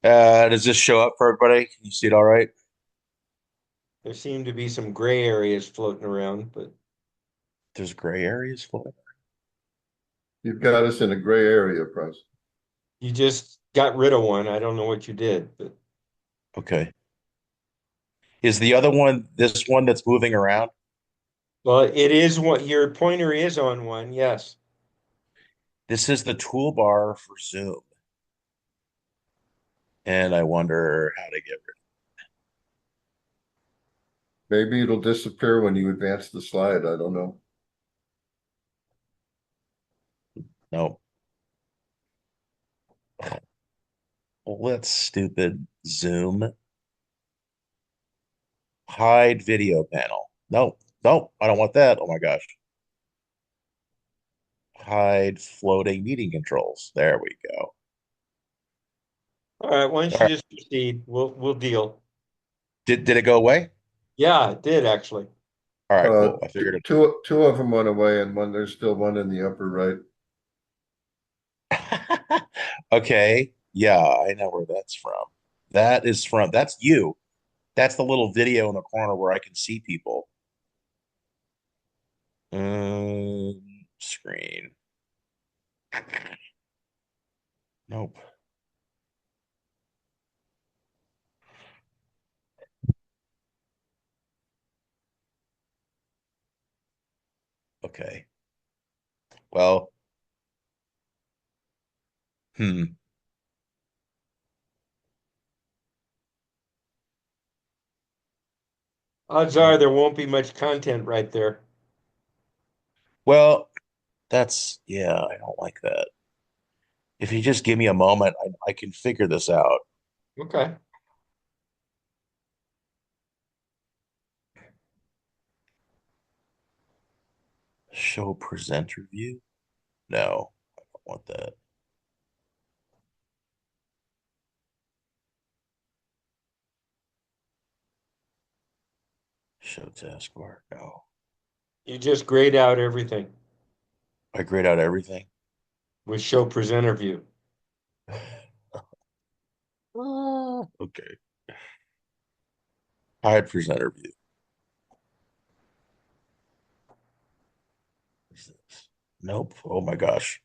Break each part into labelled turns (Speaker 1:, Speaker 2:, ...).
Speaker 1: Does this show up for everybody? Can you see it all right?
Speaker 2: There seem to be some gray areas floating around, but
Speaker 1: There's gray areas for
Speaker 3: You've got us in a gray area, Press.
Speaker 2: you just got rid of one. I don't know what you did, but
Speaker 1: Okay. Is the other one this one that's moving around?
Speaker 2: well, it is what your pointer is on one. Yes.
Speaker 1: This is the toolbar for Zoom, and I wonder how to get rid
Speaker 3: Maybe it'll disappear when you advance the slide. I don't know.
Speaker 1: of. No. Well, that's stupid. Zoom. Hide video panel. No, no, I don't want that. Oh my gosh. Hide floating meeting controls. There we go.
Speaker 2: All right. Why don't
Speaker 1: All
Speaker 2: you
Speaker 1: right.
Speaker 2: just proceed? We'll deal.
Speaker 1: Did it go away?
Speaker 2: Yeah, it did actually.
Speaker 1: All right,
Speaker 3: Uh,
Speaker 1: cool. I
Speaker 3: two,
Speaker 1: figured it.
Speaker 3: two, two of them went away, and there's still one in the upper right.
Speaker 1: Okay. Yeah, I know where that's from. That's you. That's the little video in the corner where I can see people. Screen. Nope. Okay. Well, hmm.
Speaker 2: Odds are there won't be much content right there.
Speaker 1: Well, yeah, I don't like that. If you just give me a moment, I can figure this out.
Speaker 2: Okay.
Speaker 1: Show presenter view? No, I don't want that. Show taskbar? No.
Speaker 2: You just grayed out everything
Speaker 1: I grayed out everything.
Speaker 2: with show presenter view.
Speaker 1: Okay. Hide presenter view. What's this? Nope. Oh my gosh.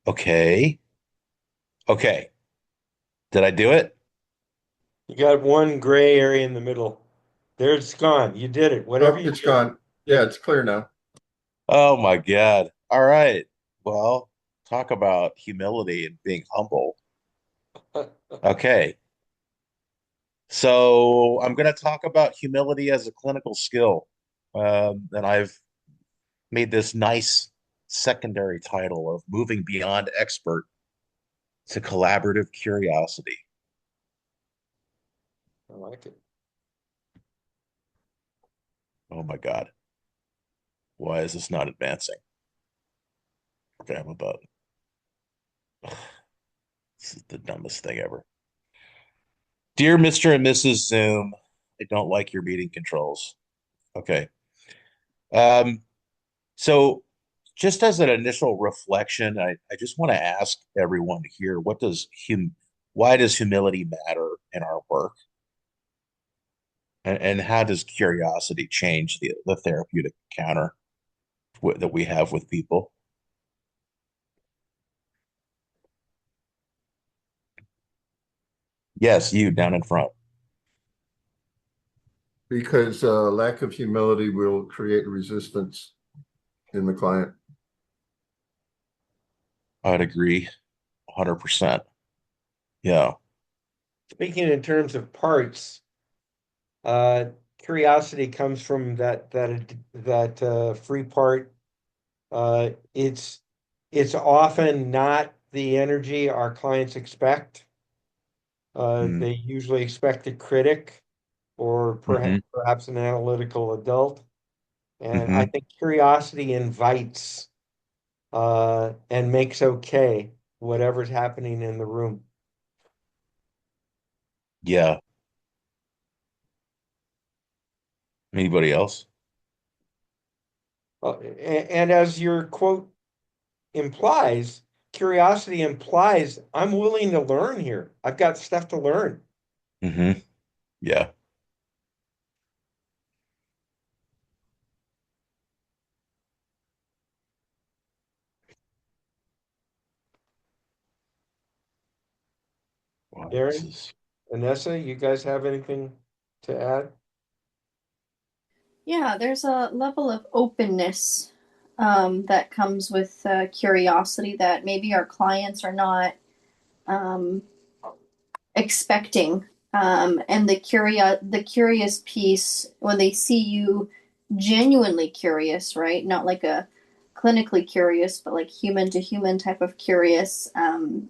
Speaker 1: Okay. Okay. Did I do it?
Speaker 2: You got one gray area in the middle. There it's gone. You did it. Whatever
Speaker 3: Oh,
Speaker 2: you
Speaker 3: it's
Speaker 2: did.
Speaker 3: gone. Yeah, it's clear now.
Speaker 1: Oh my God. All right. Well, talk about humility and being humble. Okay. So I'm going to talk about humility as a clinical skill. And I've made this nice secondary title of moving beyond expert to collaborative curiosity.
Speaker 2: I like it.
Speaker 1: Oh my God. Why is this not advancing? Okay, I'm about. This is the dumbest thing ever. Dear Mr. and Mrs. Zoom, I don't like your meeting controls. Okay. Um, so just as an initial reflection, I just want to ask everyone here, why does humility matter in our work? And how does curiosity change the therapeutic encounter that we have with people? Yes, you down in front.
Speaker 3: Because lack of humility will create resistance in the client.
Speaker 1: I'd agree 100%. Yeah.
Speaker 2: Speaking in terms of parts, uh, curiosity comes from that free part. It's often not the energy our clients expect.
Speaker 1: Mm-hmm.
Speaker 2: They usually expect a critic or
Speaker 1: Mm-hmm.
Speaker 2: perhaps an analytical adult. And I
Speaker 1: Hmm.
Speaker 2: think curiosity invites and makes okay whatever's happening in the room.
Speaker 1: Yeah. Anybody else?
Speaker 2: And as your quote implies, curiosity implies I'm willing to learn here. I've got stuff to learn.
Speaker 1: Hmm. Yeah. Wow, this
Speaker 2: Darren,
Speaker 1: is.
Speaker 2: Vanessa, you guys have anything to add?
Speaker 4: Yeah, there's a level of openness that comes with curiosity that maybe our clients are not um, expecting. And the curious piece, when they see you genuinely curious, right? Not like a clinically curious, but like human to human type of curious,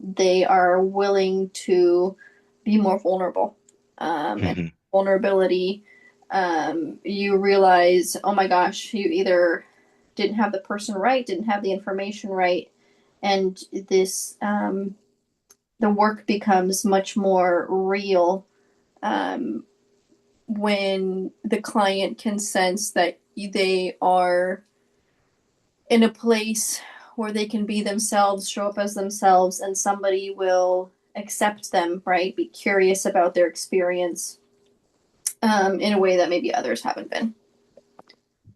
Speaker 4: they are willing to be more vulnerable. And
Speaker 1: Hmm.
Speaker 4: vulnerability, you realize, oh my gosh, you either didn't have the person right, didn't have the information right, and this the work becomes much more real um, when the client can sense that they are in a place where they can be themselves, show up as themselves, and somebody will accept them, right? Be curious about their experience in a way that maybe others haven't been.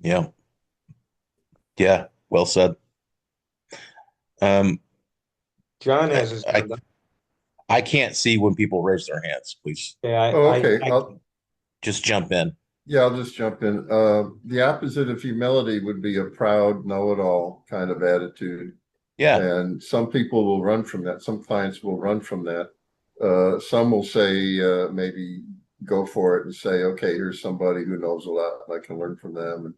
Speaker 1: Yeah. Yeah. Well said. Um,
Speaker 2: John
Speaker 1: I,
Speaker 2: has his
Speaker 1: I
Speaker 2: hand up.
Speaker 1: I can't see when people raise their hands. Please
Speaker 2: Yeah,
Speaker 3: Oh, okay.
Speaker 2: I
Speaker 1: just jump in.
Speaker 3: Yeah, I'll just jump in. The opposite of humility would be a proud know-it-all kind of attitude.
Speaker 1: Yeah.
Speaker 3: And some people will run from that. Some clients will run from that. Some will say, maybe go for it and say, okay, here's somebody who knows a lot and I can learn from them.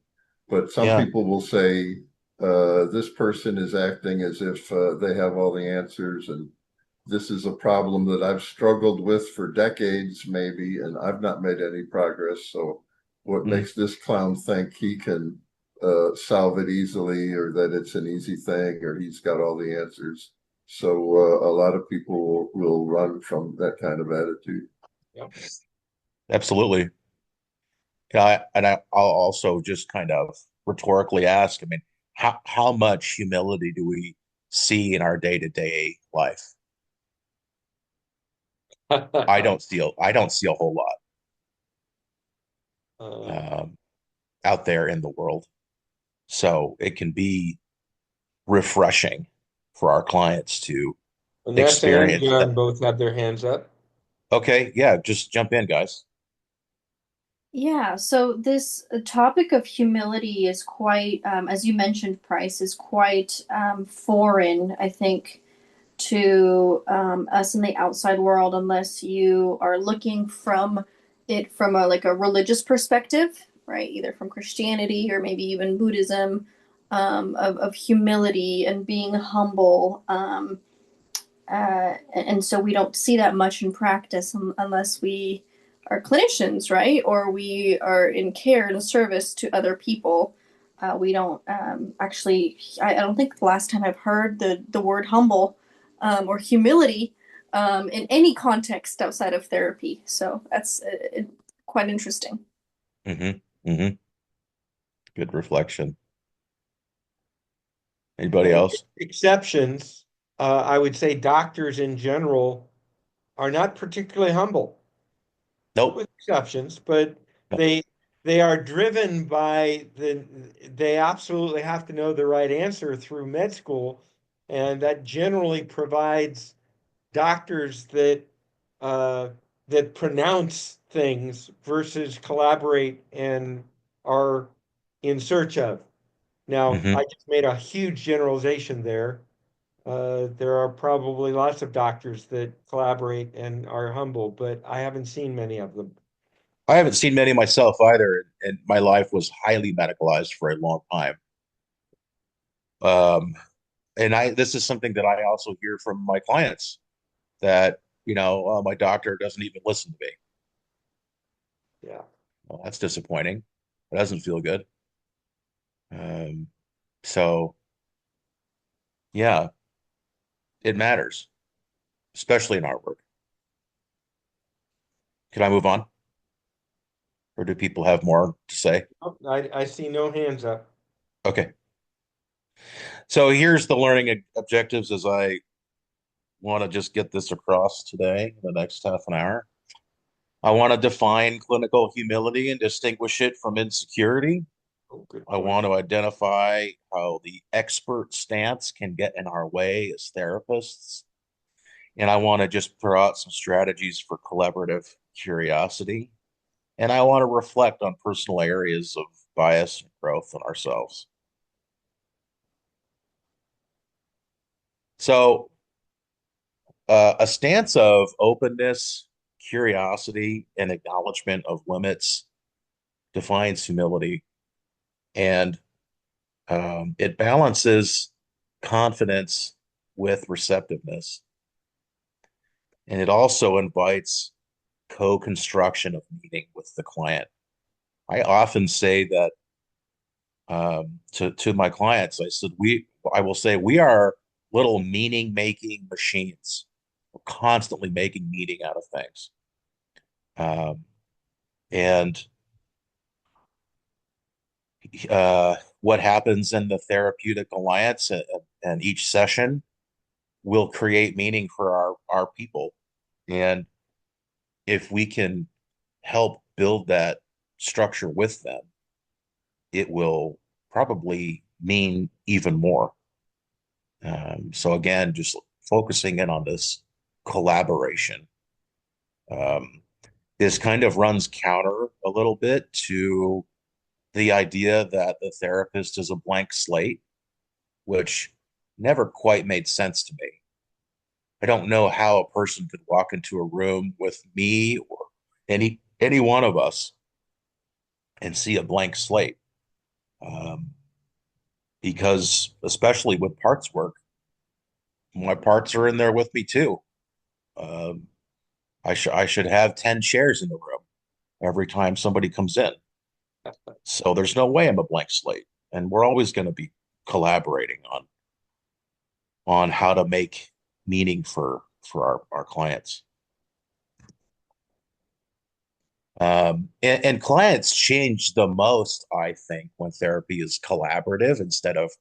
Speaker 3: But some
Speaker 1: Yeah.
Speaker 3: people will say, this person is acting as if they have all the answers. And this is a problem that I've struggled with for decades, maybe, and I've not made any progress. So, what
Speaker 1: Mm.
Speaker 3: makes this clown think he can solve it easily, or that it's an easy thing, or he's got all the answers? So, a lot of people will run from that kind of attitude.
Speaker 2: yeah.
Speaker 1: Absolutely. I'll also just kind of rhetorically ask, I mean, how much humility do we see in our day-to-day life? I don't see a whole lot
Speaker 2: Uh,
Speaker 1: out there in the world. So it can be refreshing for our clients to
Speaker 2: Vanessa and
Speaker 1: experience
Speaker 2: John
Speaker 1: that.
Speaker 2: both have their hands up.
Speaker 1: Okay, yeah, just jump in, guys.
Speaker 4: Yeah, so this topic of humility is quite, as you mentioned, Price, is quite foreign, I think, to us in the outside world unless you are looking from it from a like a religious perspective, right? Either from Christianity or maybe even Buddhism, of humility and being humble. And so we don't see that much in practice unless we are clinicians, right? Or we are in care and service to other people. We don't actually, I don't think the last time I've heard the word humble or humility in any context outside of therapy. So that's quite interesting.
Speaker 1: Hmm. Hmm. Good reflection. Anybody
Speaker 2: And
Speaker 1: else?
Speaker 2: exceptions, I would say doctors in general are not particularly humble,
Speaker 1: Nope.
Speaker 2: with exceptions, but
Speaker 1: Nope.
Speaker 2: they they are driven by they absolutely have to know the right answer through med school, and that generally provides doctors uh, that pronounce things versus collaborate and are in search of. Now, I
Speaker 1: Hmm.
Speaker 2: just made a huge generalization there. There are probably lots of doctors that collaborate and are humble, but I haven't seen many of them.
Speaker 1: I haven't seen many myself either, and my life was highly medicalized for a long time. Um, and I this is something that I also hear from my clients that, my doctor doesn't even listen to me.
Speaker 2: Yeah.
Speaker 1: Well, that's disappointing. It doesn't feel good. Um, so yeah, it matters, especially in our work. Can I move on, or do people have more to say?
Speaker 2: Oh, I see no hands up.
Speaker 1: Okay. So here's the learning objectives as I want to just get this across today, in the next half an hour. I want to define clinical humility and distinguish it from insecurity.
Speaker 2: Oh, good
Speaker 1: I
Speaker 2: point.
Speaker 1: want to identify how the expert stance can get in our way as therapists. And I want to just throw out some strategies for collaborative curiosity. And I want to reflect on personal areas of bias and growth in ourselves. So, a stance of openness, curiosity, and acknowledgement of limits defines humility, and it balances confidence with receptiveness. And it also invites co-construction of meaning with the client. I often say that to my clients. I will say we are little meaning making machines. We're constantly making meaning out of things. Um, and what happens in the therapeutic alliance and each session will create meaning for our people. And if we can help build that structure with them, it will probably mean even more. So again, just focusing in on this collaboration. Um, this kind of runs counter a little bit to the idea that the therapist is a blank slate, which never quite made sense to me. I don't know how a person could walk into a room with me or any one of us and see a blank slate. Um, because especially with parts work, my parts are in there with me too. Um, I should have 10 chairs in the room every time somebody comes in. So there's no way I'm a blank slate. And we're always going to be collaborating on how to make meaning for our clients. And clients change the most, I think, when therapy is collaborative instead of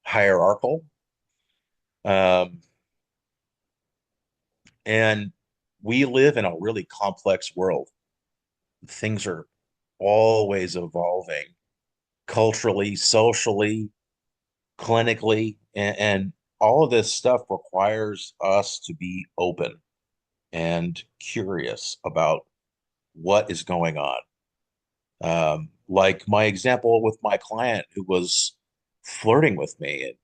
Speaker 1: hierarchical. Um, and we live in a really complex world. Things are always evolving culturally, socially, clinically, and all of this stuff requires us to be open and curious about what is going on. Like my example with my client who was flirting with me. And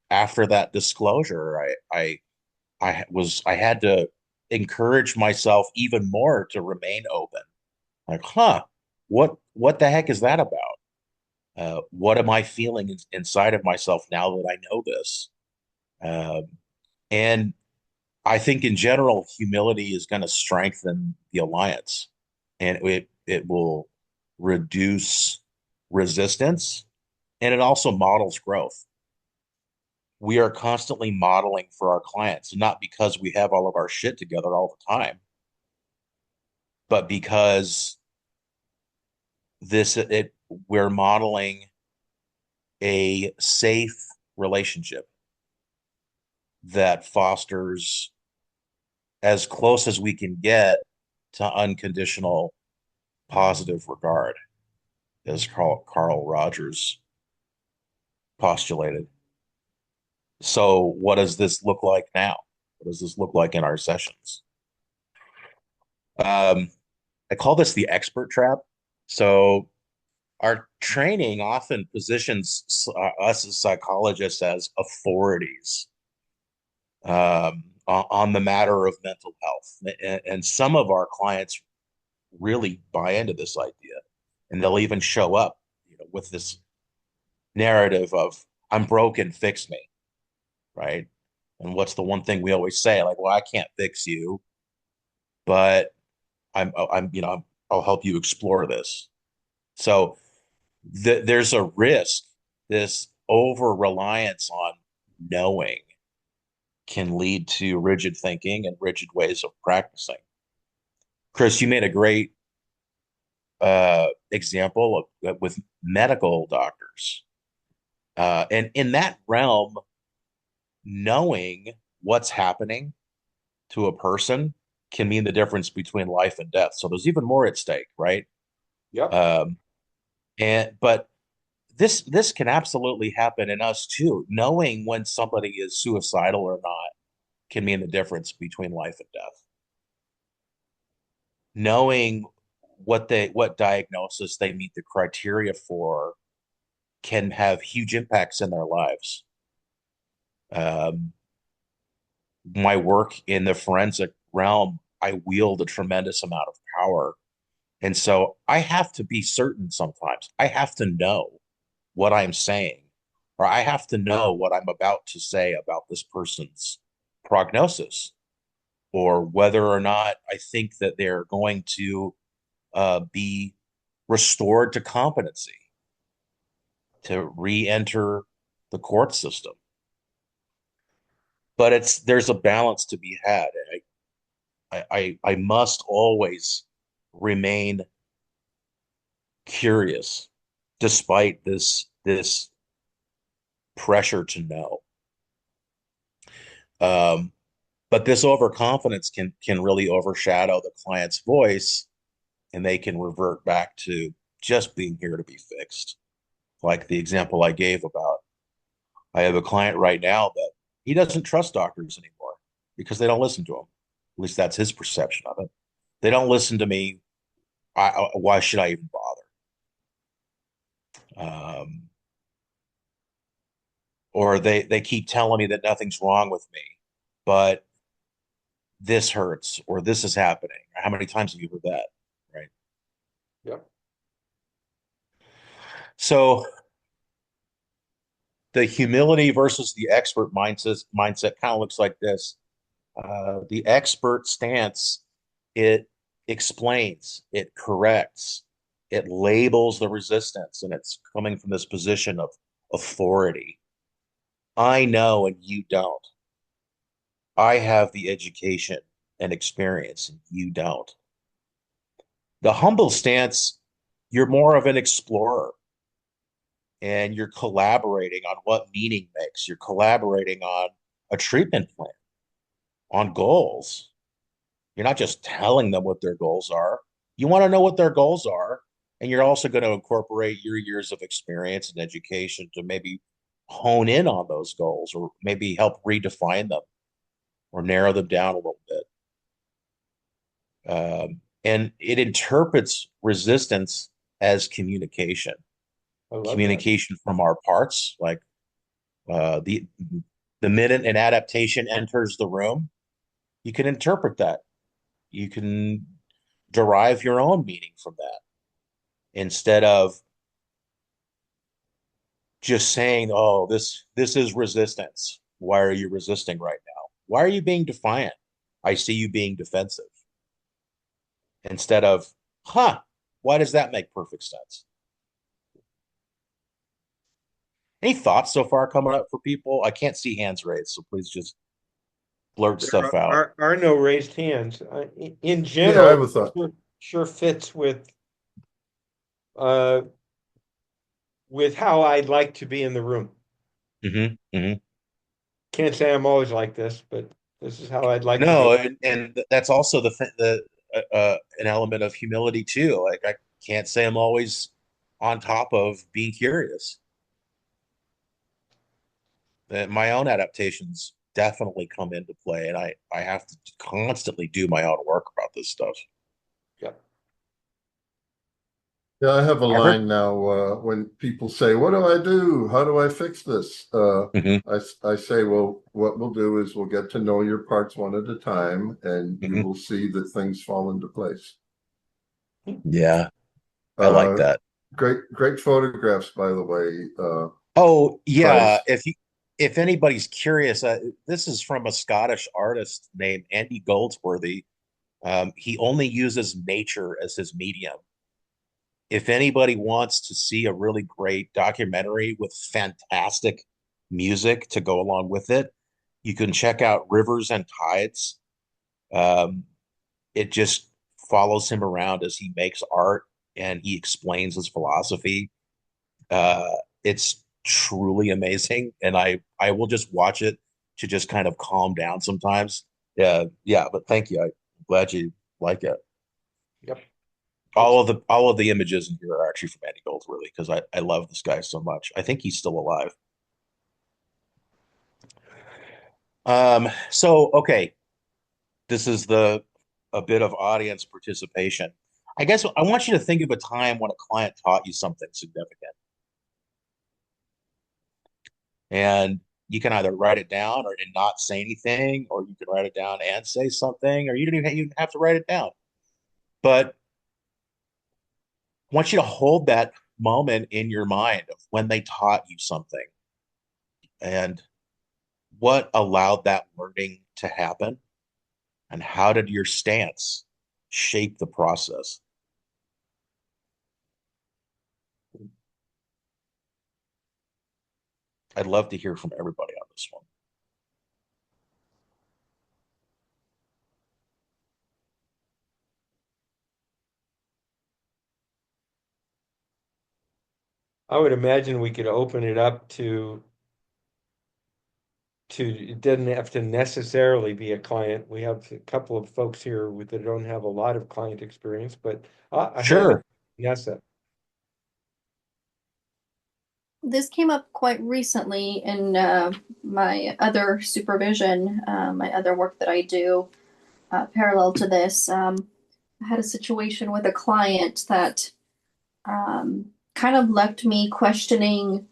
Speaker 1: after that disclosure, I had to encourage myself even more to remain open. Like, what the heck is that about? What am I feeling inside of myself now that I know this? Um, and I think in general, humility is going to strengthen the alliance, and it will reduce resistance, and it also models growth. We are constantly modeling for our clients, not because we have all of our shit together all the time, but because this it we're modeling a safe relationship that fosters as close as we can get to unconditional positive regard, as Carl Rogers postulated. So, what does this look like now? What does this look like in our sessions? I call this the expert trap. So, our training often positions us as psychologists as authorities on the matter of mental health. And some of our clients really buy into this idea, and they'll even show up, with this narrative of "I'm broken, fix me," right? And what's the one thing we always say? Like, well, I can't fix you, but I'll help you explore this. So there's a risk this over reliance on knowing can lead to rigid thinking and rigid ways of practicing. Chris, you made a great example of with medical doctors. And in that realm, knowing what's happening to a person can mean the difference between life and death. So there's even more at stake, right?
Speaker 2: Yep.
Speaker 1: Um, but this can absolutely happen in us too. Knowing when somebody is suicidal or not can mean the difference between life and death. Knowing what diagnosis they meet the criteria for can have huge impacts in their lives. Um, my work in the forensic realm, I wield a tremendous amount of power. And so I have to be certain sometimes. I have to know what I'm saying, or I have to know what I'm about to say about this person's prognosis, or whether or not I think that they're going to be restored to competency to re-enter the court system. But there's a balance to be had. I must always remain curious despite this pressure to know. Um, but this overconfidence can really overshadow the client's voice, and they can revert back to just being here to be fixed. Like the example I gave about, I have a client right now that he doesn't trust doctors anymore because they don't listen to him. At least that's his perception of it. They don't listen to me. Why should I even bother? Or they keep telling me that nothing's wrong with me, but this hurts or this is happening. How many times have you heard that? Right.
Speaker 2: Yep.
Speaker 1: So the humility versus the expert mindset kind of looks like this. The expert stance, it explains, it corrects, it labels the resistance, and it's coming from this position of authority. I know and you don't. I have the education and experience and you don't. The humble stance, you're more of an explorer and you're collaborating on what meaning makes. You're collaborating on a treatment plan, on goals. You're not just telling them what their goals are. You want to know what their goals are. And you're also going to incorporate your years of experience and education to maybe hone in on those goals or maybe help redefine them or narrow them down a little bit. And it interprets resistance as
Speaker 2: I love that.
Speaker 1: communication from our parts. Like uh, the the minute an adaptation enters the room, you can interpret that. You can derive your own meaning from that instead of just saying, "Oh, this is resistance. Why are you resisting right now? Why are you being defiant? I see you being defensive." Instead of, "Huh, why does that make perfect sense?" Any thoughts so far coming up for people? I can't see hands raised, so please just blurt
Speaker 2: There
Speaker 1: stuff out.
Speaker 2: are no raised hands. In
Speaker 3: Yeah, I
Speaker 2: general,
Speaker 3: have a thought.
Speaker 2: sure fits uh, with how I'd like to be in the room.
Speaker 1: Hmm.
Speaker 2: Can't say I'm always like this, but this is how I'd like to be.
Speaker 1: No, and that's also an element of humility too. Like I can't say I'm always on top of being curious. That my own adaptations definitely come into play, and I have to constantly do my own work about this stuff.
Speaker 2: Yeah.
Speaker 3: Yeah, I have a
Speaker 1: I heard.
Speaker 3: line now when people say, "What do I do? How do I fix this?"
Speaker 1: Hmm.
Speaker 3: I say, "Well, what we'll do is we'll get to know your parts one at a time, and you
Speaker 1: Hmm.
Speaker 3: will see that things fall into place."
Speaker 1: Yeah, I like
Speaker 3: Uh,
Speaker 1: that.
Speaker 3: great photographs, by the way,
Speaker 1: Oh yeah,
Speaker 3: Price.
Speaker 1: if anybody's curious, this is from a Scottish artist named Andy Goldsworthy. He only uses nature as his medium. if anybody wants to see a really great documentary with fantastic music to go along with it, you can check out Rivers and Tides. Um, it just follows him around as he makes art and he explains his philosophy. Uh, it's truly amazing, and I will just watch it to just kind of calm down sometimes. Yeah, but thank you. I'm glad you like it.
Speaker 2: Yep. It's
Speaker 1: All of the images in here are actually from Andy Gold, really, because I love this guy so much. I think he's still alive. So okay, this is the a bit of audience participation. I guess I want you to think of a time when a client taught you something significant, and you can either write it down or and not say anything, or you can write it down and say something, or you don't even have to write it down. But I want you to hold that moment in your mind of when they taught you something and what allowed that learning to happen, and how did your stance shape the process? I'd love to hear from everybody on this one.
Speaker 2: I would imagine we could open it up it doesn't have to necessarily be a client. We have a couple of folks here that don't have a lot of client experience, but a hand up,
Speaker 1: Sure.
Speaker 2: Nessa.
Speaker 4: This came up quite recently in my other supervision, my other work that I do parallel to this. I had a situation with a client that kind of left me questioning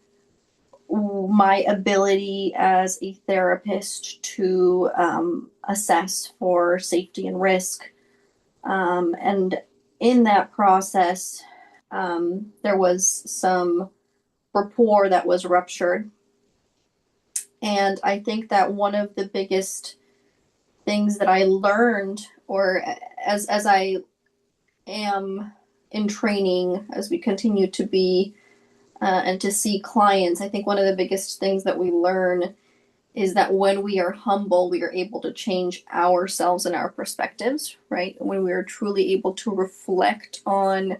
Speaker 4: my ability as a therapist to assess for safety and risk. And in that process, there was some rapport that was ruptured. And I think that one of the biggest things that I learned, or as I am in training, as we continue to be and to see clients, I think one of the biggest things that we learn is that when we are humble, we are able to change ourselves and our perspectives, right? When we are truly able to reflect on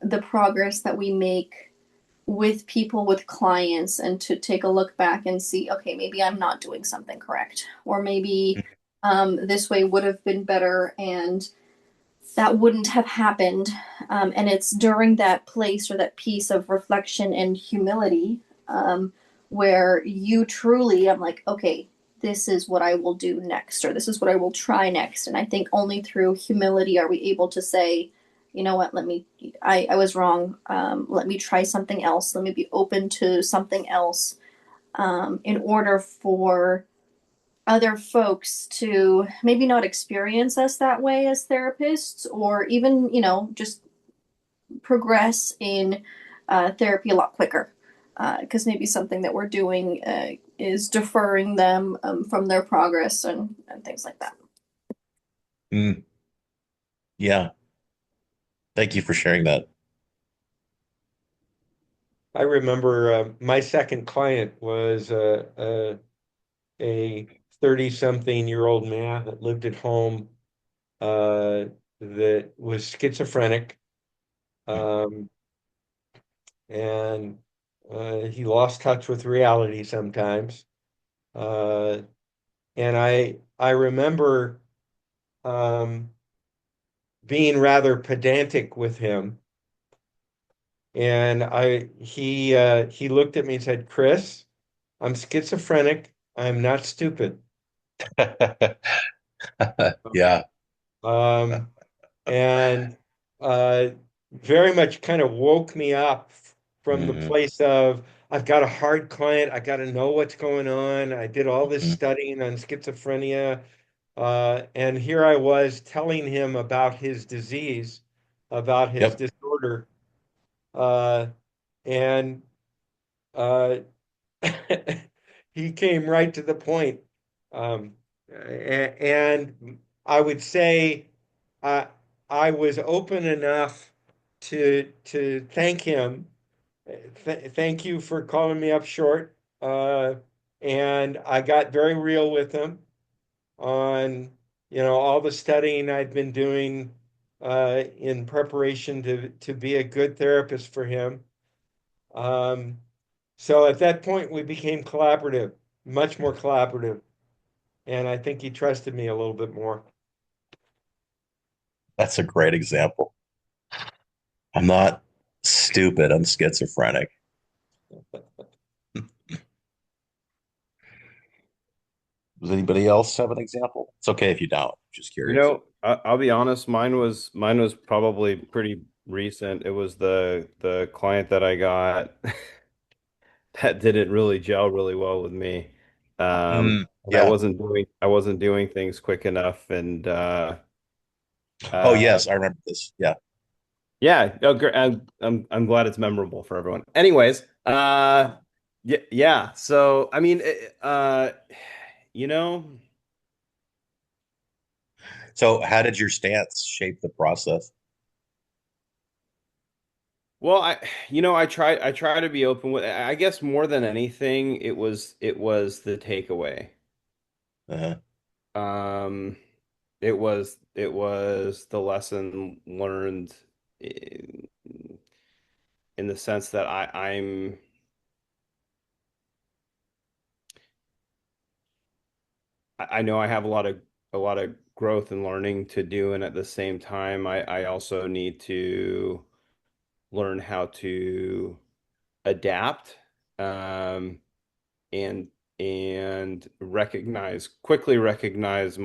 Speaker 4: the progress that we make with people, with clients, and to take a look back and see, okay, maybe I'm not doing something correct, or maybe this way would have been better, and that wouldn't have happened. And it's during that place or that piece of reflection and humility where you truly, I'm like, okay, this is what I will do next, or this is what I will try next. And I think only through humility are we able to say, you know what, I was wrong. Let me try something else. Let me be open to something else in order for other folks to maybe not experience us that way as therapists, or even, just progress in therapy a lot quicker. Because maybe something that we're doing is deferring them from their progress and things like that.
Speaker 1: Mm, yeah. Thank you for sharing that.
Speaker 2: I remember my second client was a 30-something-year-old man that lived at home uh, that was schizophrenic. Um, and he lost touch with reality sometimes. Uh, and I remember um, being rather pedantic with him. And he looked at me and said, "Chris, I'm schizophrenic. I'm not stupid."
Speaker 1: Yeah.
Speaker 2: Um, and uh, very much kind of woke me up from the
Speaker 1: Hmm.
Speaker 2: place of I've got a hard client. I got to know what's going on. I did all this
Speaker 1: Hmm.
Speaker 2: studying on schizophrenia, and here I was telling him about his disease, about his
Speaker 1: Yep.
Speaker 2: disorder, uh, and uh, he came right to the point. And I would say uh, I was open enough to thank him. Thank you for calling me up short. And I got very real with him on, all the studying I'd been doing in preparation to be a good therapist for him. Um, so at that point, we became collaborative, much more collaborative, and I think he trusted me a little bit more.
Speaker 1: That's a great example. I'm not stupid. I'm schizophrenic. Does anybody else have an example? It's okay if you don't. Just
Speaker 5: You
Speaker 1: curious.
Speaker 5: know, I'll be honest, mine was probably pretty recent. It was the client that I got that didn't really gel really well with me. And
Speaker 1: Yeah.
Speaker 5: I wasn't doing things quick enough and
Speaker 1: Oh,
Speaker 5: uh
Speaker 1: yes. I remember this. Yeah.
Speaker 5: yeah, oh, great. I'm glad it's memorable for everyone. Anyways, yeah, yeah. So I mean, you know,
Speaker 1: So, how did your stance shape the process?
Speaker 5: well, I try to be open with. I guess more than anything, it was the takeaway.
Speaker 1: Uh,
Speaker 5: Um, it was the lesson learned in the sense that I know I have a lot of growth and learning to do, and at the same time, I also need to learn how to adapt, um, and quickly recognize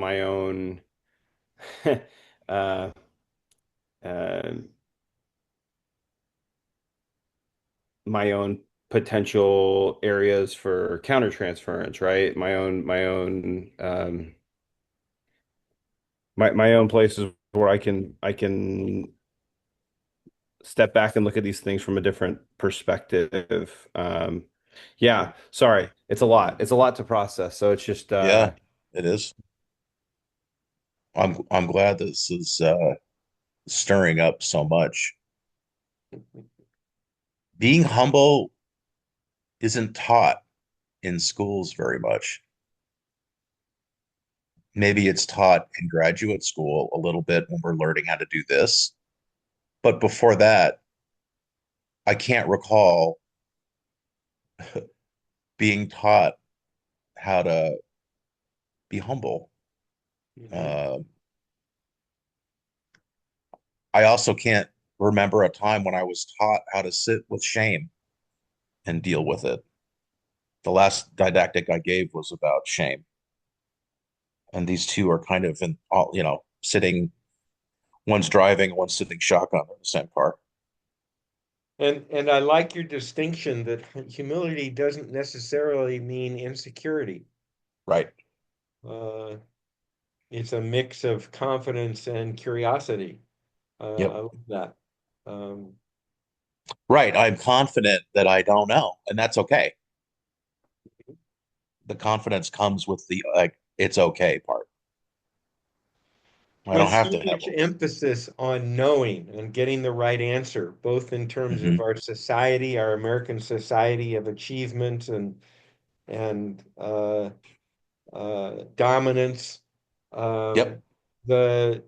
Speaker 5: uh, uh, my own potential areas for countertransference, right? My own places where I can step back and look at these things from a different perspective. Yeah, sorry, it's a lot. It's a lot to process. So it's just
Speaker 1: yeah, it is. I'm glad this is stirring up so much. Being humble isn't taught in schools very much. Maybe it's taught in graduate school a little bit when we're learning how to do this. But before that, I can't recall being taught how to be humble.
Speaker 2: Mhm.
Speaker 1: Uh, I also can't remember a time when I was taught how to sit with shame and deal with it. The last didactic I gave was about shame. And these two are kind of in all, sitting, one's driving, one's sitting shotgun in the same car.
Speaker 2: And I like your distinction that humility doesn't necessarily mean insecurity.
Speaker 1: Right.
Speaker 2: Uh, it's a mix of confidence and curiosity. I
Speaker 1: Yep.
Speaker 2: love that. Um,
Speaker 1: Right. I'm confident that I don't know, and that's okay. The confidence comes with the like, it's okay part. I don't
Speaker 2: with
Speaker 1: have
Speaker 2: so
Speaker 1: to have
Speaker 2: much
Speaker 1: them.
Speaker 2: emphasis on knowing and getting the right answer, both in terms of
Speaker 1: Hmm.
Speaker 2: our society, our American society of achievement and dominance,
Speaker 1: Yep.
Speaker 2: um, the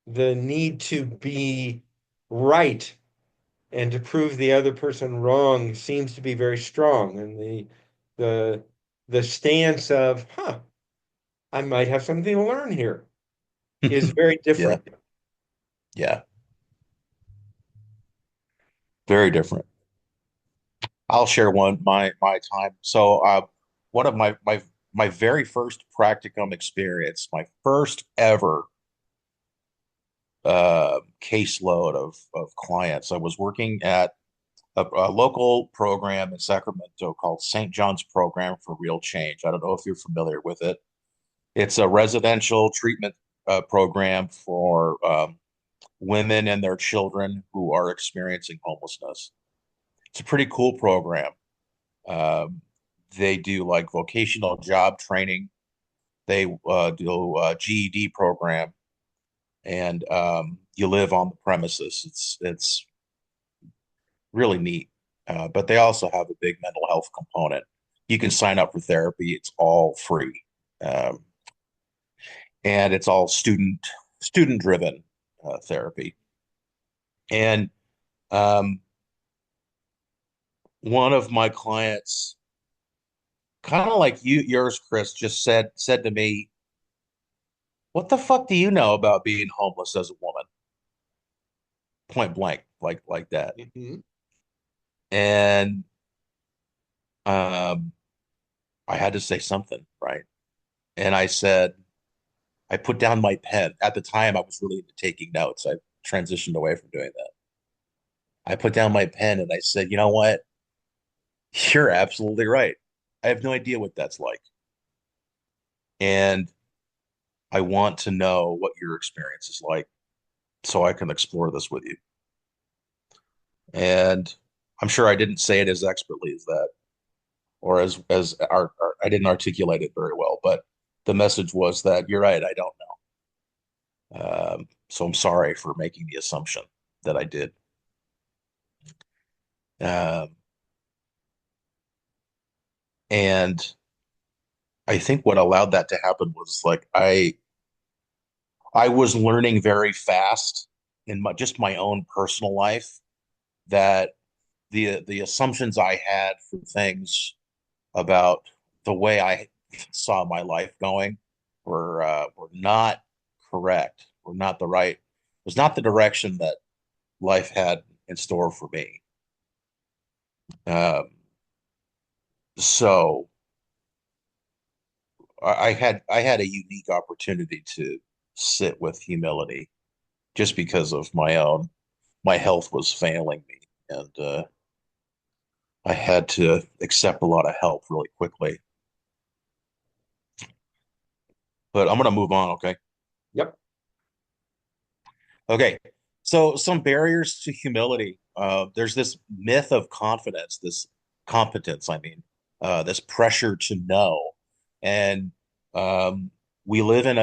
Speaker 2: the need to be right and to prove the other person wrong seems to be very strong, and the the stance of, I might have something to learn here is very
Speaker 1: Yeah.
Speaker 2: different.
Speaker 1: Yeah. Very different. I'll share one my time. So one of my very first practicum experience, my first ever caseload of clients. I was working at a local program in Sacramento called St. John's Program for Real Change. I don't know if you're familiar with it. It's a residential treatment program for women and their children who are experiencing homelessness. It's a pretty cool program. Um, they do like vocational job training. They do a GED program, and you live on the premises. It's really neat. But they also have a big mental health component. You can sign up for therapy. It's all free. Um, and it's all student driven therapy. And um, one of my clients, kind of like yours, Chris, just said to me, "What the fuck do you know about being homeless as a woman?" Point blank, like that.
Speaker 2: Mhm.
Speaker 1: And um, I had to say something, right? And I said, I put down my pen. At the time, I was really into taking notes. I transitioned away from doing that. I put down my pen and I said, you know what? You're absolutely right. I have no idea what that's like. And I want to know what your experience is like so I can explore this with you. And I'm sure I didn't say it as expertly as that, or as I didn't articulate it very well, but the message was that you're right, I don't know. So I'm sorry for making the assumption that I did. Um, and I think what allowed that to happen was like I was learning very fast in just my own personal life that the assumptions I had for things about the way I saw my life going were not correct, were not the right, was not the direction that life had in store for me. Um, so I had a unique opportunity to sit with humility just because of my health was failing me, and I had to accept a lot of help really quickly. But I'm gonna move on, okay?
Speaker 2: Yep.
Speaker 1: Okay. So some barriers to humility. There's this myth of confidence, this competence, I mean, this pressure to know. And um, we live in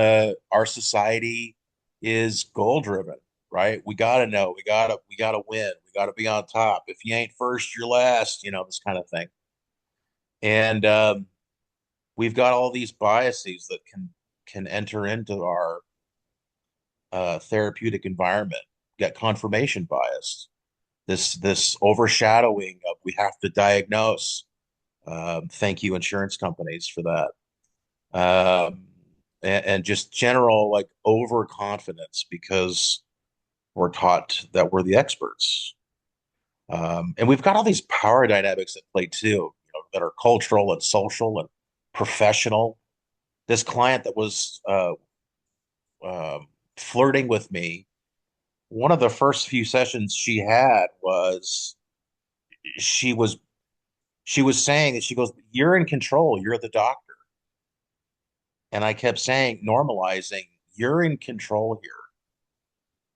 Speaker 1: our society is goal driven, right? We gotta know, we gotta win, we gotta be on top. If you ain't first, you're last, this kind of thing. And we've got all these biases that can enter into our therapeutic environment, get confirmation bias, this overshadowing of we have to diagnose. Thank you, insurance companies, for that. And just general like overconfidence because we're taught that we're the experts. And we've got all these power dynamics at play too, that are cultural and social and professional. This client that was flirting with me, one of the first few sessions she had was she was she was saying that she goes, "You're in control, you're the doctor." And I kept saying, normalizing, "You're in control here.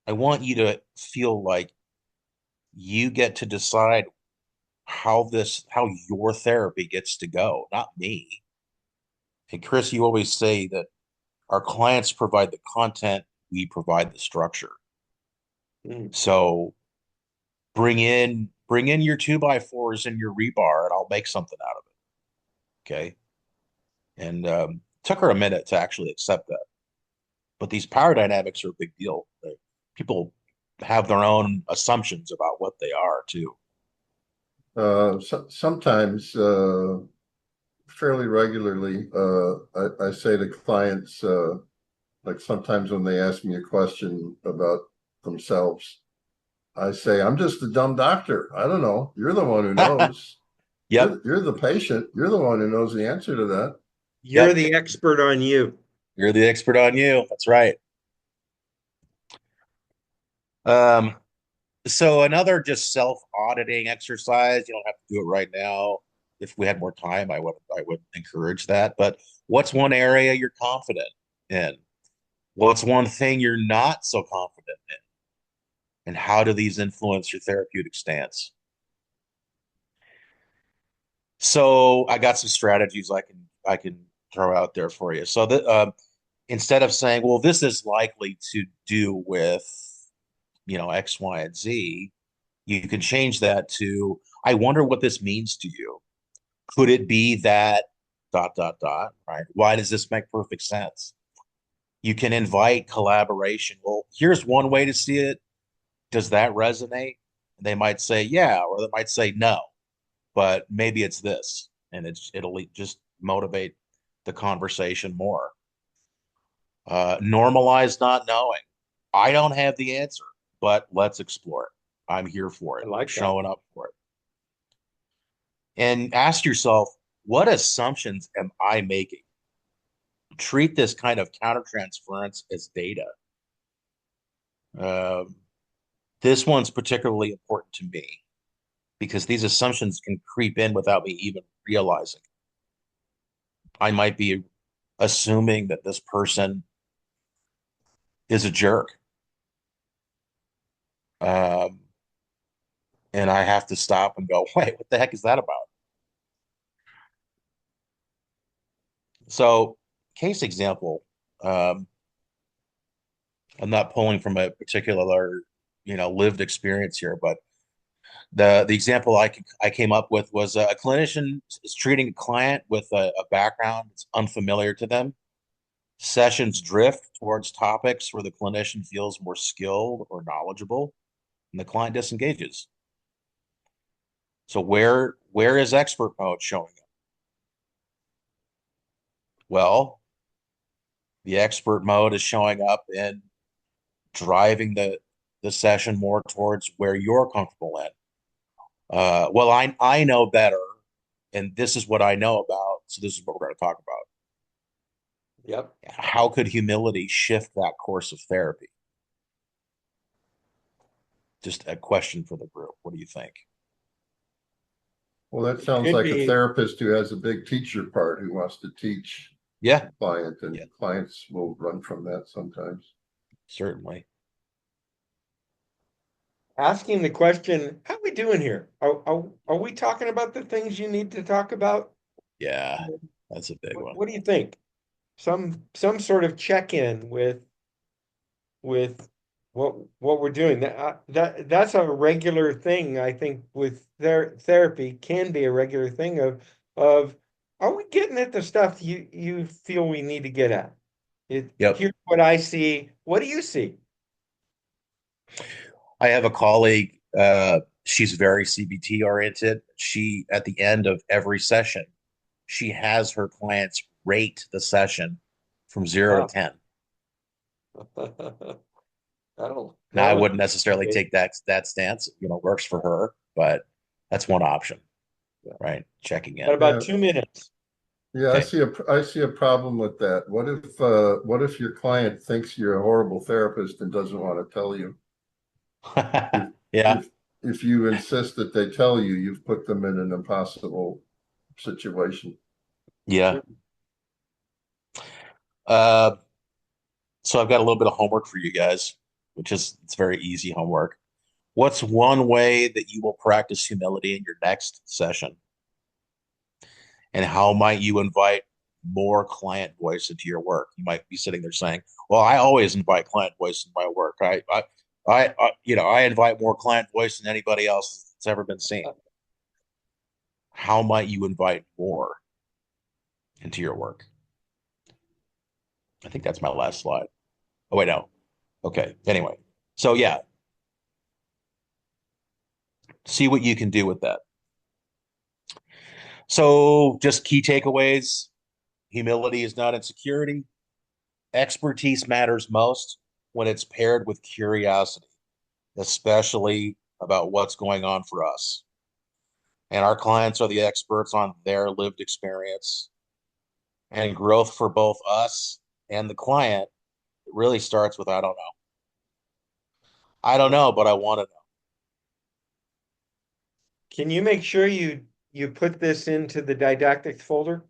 Speaker 1: I want you to feel like you get to decide how your therapy gets to go, not me." And Chris, you always say that our clients provide the content, we provide the structure.
Speaker 2: Mm.
Speaker 1: So bring in your two by fours and your rebar and I'll make something out of it. Okay. And took her a minute to actually accept that. But these power dynamics are a big deal. People have their own assumptions about what they are too.
Speaker 3: Sometimes, fairly regularly, I say to clients, like sometimes when they ask me a question about themselves, I say, I'm just a dumb doctor. I don't know. You're the one who knows.
Speaker 1: Yep,
Speaker 3: You're the patient. You're the one who knows the answer to that.
Speaker 2: You're
Speaker 1: yep.
Speaker 2: the expert on you.
Speaker 1: You're the expert on you. That's right. Um, so another just self-auditing exercise. You don't have to do it right now. If we had more time, I would encourage that. But what's one area you're confident in? What's one thing you're not so confident in? And how do these influence your therapeutic stance? So I got some strategies I can throw out there for you. So that instead of saying, well, this is likely to do with X, Y, and Z, You can change that to, I wonder what this means to you. Could it be that dot, dot, dot, right? Why does this make perfect sense? You can invite collaboration. Well, here's one way to see it. Does that resonate? They might say, yeah, or they might say no, but maybe it's this. And it'll just motivate the conversation more. Normalize not knowing. I don't have the answer, but let's explore it. I'm here for
Speaker 2: I
Speaker 1: it,
Speaker 2: like that.
Speaker 1: showing up for it. And ask yourself, what assumptions am I making? Treat this kind of countertransference as data. Um, this one's particularly important to me because these assumptions can creep in without me even realizing. I might be assuming that this person is a jerk. Um, and I have to stop and go, wait, what the heck is that about? So, case example, um, I'm not pulling from a particular, lived experience here, but the example I came up with was a clinician is treating a client with a background that's unfamiliar to them. Sessions drift towards topics where the clinician feels more skilled or knowledgeable, and the client disengages. So where is expert mode showing up? Well, the expert mode is showing up in driving the session more towards where you're comfortable in. Well, I know better, and this is what I know about, so this is what we're going to talk about.
Speaker 2: Yep.
Speaker 1: How could humility shift that course of therapy? Just a question for the group. What do you think?
Speaker 3: Well, that
Speaker 2: It
Speaker 3: sounds
Speaker 2: could
Speaker 3: like a
Speaker 2: be
Speaker 3: therapist who has a big teacher part who wants to teach
Speaker 1: Yeah,
Speaker 3: the client, and
Speaker 1: yeah,
Speaker 3: clients will run from that sometimes.
Speaker 1: certainly.
Speaker 2: asking the question, how we doing here? Are we talking about the things you need to talk about?
Speaker 1: Yeah, that's a big one.
Speaker 2: What do you think? Some sort of check-in with what we're doing. That's a regular thing, I think, with therapy can be a regular thing of are we getting at the stuff you feel we need to get at?
Speaker 1: Yep.
Speaker 2: Here's what I see. What do you see?
Speaker 1: I have a colleague, she's very CBT oriented. She, at the end of every session, she has her clients rate the session from 0 to
Speaker 2: Wow.
Speaker 1: 10. Now, I
Speaker 2: That'll
Speaker 1: wouldn't necessarily take that stance, works for her, but that's one option, right? Checking
Speaker 2: got
Speaker 1: in.
Speaker 2: about
Speaker 3: Yeah,
Speaker 2: 2 minutes.
Speaker 3: yeah,
Speaker 1: Okay.
Speaker 3: I see a problem with that. What if your client thinks you're a horrible therapist and doesn't want to tell you? If
Speaker 1: Yeah,
Speaker 3: if if you insist that they tell you, you've put them in an impossible situation.
Speaker 1: yeah. Uh, so I've got a little bit of homework for you guys, which is it's very easy homework. What's one way that you will practice humility in your next session? And how might you invite more client voice into your work? You might be sitting there saying, "Well, I always invite client voice in my work. I invite more client voice than anybody else that's ever been seen." How might you invite more into your work? I think that's my last slide. Oh, wait, no. Okay. Anyway, so yeah, see what you can do with that. So, just key takeaways: humility is not insecurity. Expertise matters most when it's paired with curiosity, especially about what's going on for us. And our clients are the experts on their lived experience. And growth for both us and the client really starts with I don't know. I don't know, but I want to know.
Speaker 2: Can you make sure you put this into the didactics folder?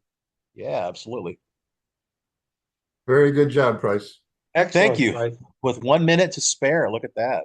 Speaker 1: Yeah, absolutely.
Speaker 3: Very good job, Price.
Speaker 1: Thank
Speaker 2: Excellent,
Speaker 1: you.
Speaker 2: Bryce.
Speaker 1: With 1 minute to spare, look at that.